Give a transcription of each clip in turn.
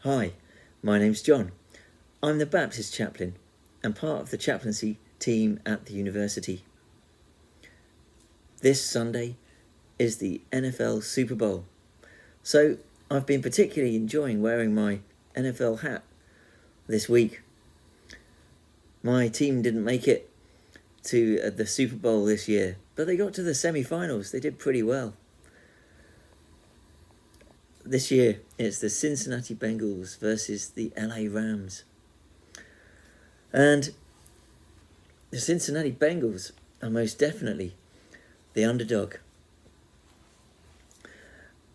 Hi, my name's John. I'm the Baptist chaplain and part of the chaplaincy team at the university. This Sunday is the NFL Super Bowl, so I've been particularly enjoying wearing my NFL hat this week. My team didn't make it to the Super Bowl this year, but they got to the semi-finals. They did pretty well. This year, it's the Cincinnati Bengals versus the LA Rams. And the Cincinnati Bengals are most definitely the underdog.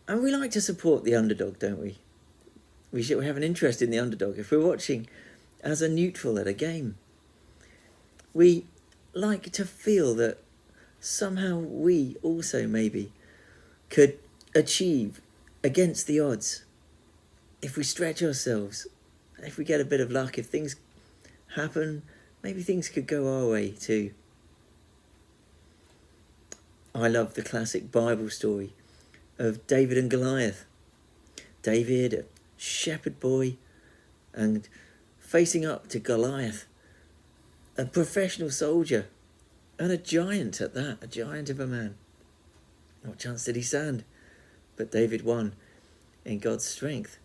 And we like to support the underdog, don't we? We have an interest in the underdog. If we're watching as a neutral at a game, we like to feel that somehow we also maybe could achieve against the odds. If we stretch ourselves, if we get a bit of luck, if things happen, maybe things could go our way too. I love the classic Bible story of David and Goliath. David, a shepherd boy, and facing up to Goliath, a professional soldier, and a giant at that, a giant of a man. What chance did he stand? But David won in God's strength.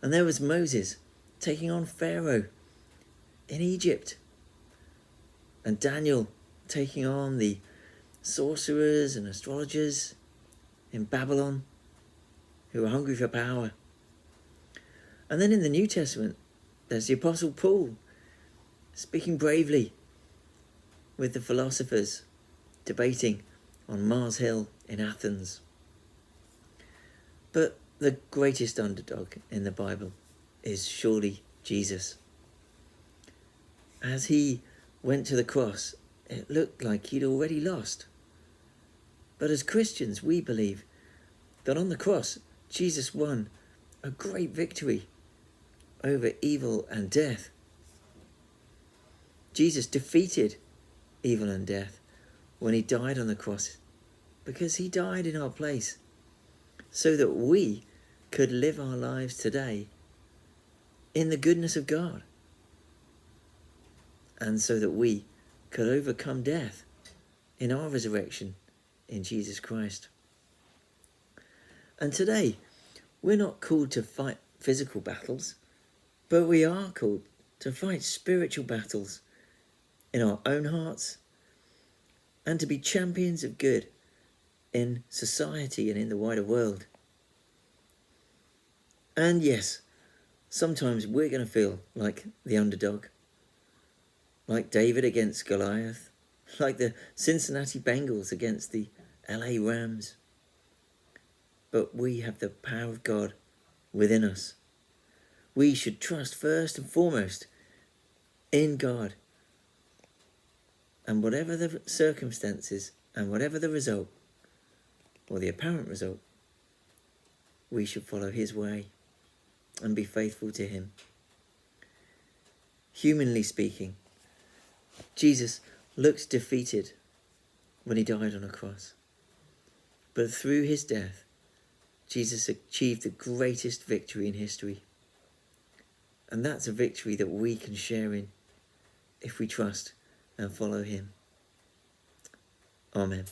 And there was Moses taking on Pharaoh in Egypt, and Daniel taking on the sorcerers and astrologers in Babylon who were hungry for power. And then in the New Testament, there's the Apostle Paul speaking bravely with the philosophers debating on Mars Hill in Athens. But the greatest underdog in the Bible is surely Jesus. As he went to the cross, it looked like he'd already lost. But as Christians, we believe that on the cross, Jesus won a great victory over evil and death. Jesus defeated evil and death when he died on the cross, because he died in our place so that we could live our lives today in the goodness of God, and so that we could overcome death in our resurrection in Jesus Christ. And today, we're not called to fight physical battles, but we are called to fight spiritual battles in our own hearts, and to be champions of good in society and in the wider world. And yes, sometimes we're going to feel like the underdog, like David against Goliath, like the Cincinnati Bengals against the LA Rams. But we have the power of God within us. We should trust first and foremost in God. And whatever the circumstances and whatever the result, or the apparent result, we should follow his way and be faithful to him. Humanly speaking, Jesus looked defeated when he died on a cross. But through his death, Jesus achieved the greatest victory in history. And that's a victory that we can share in if we trust and follow him. Amen.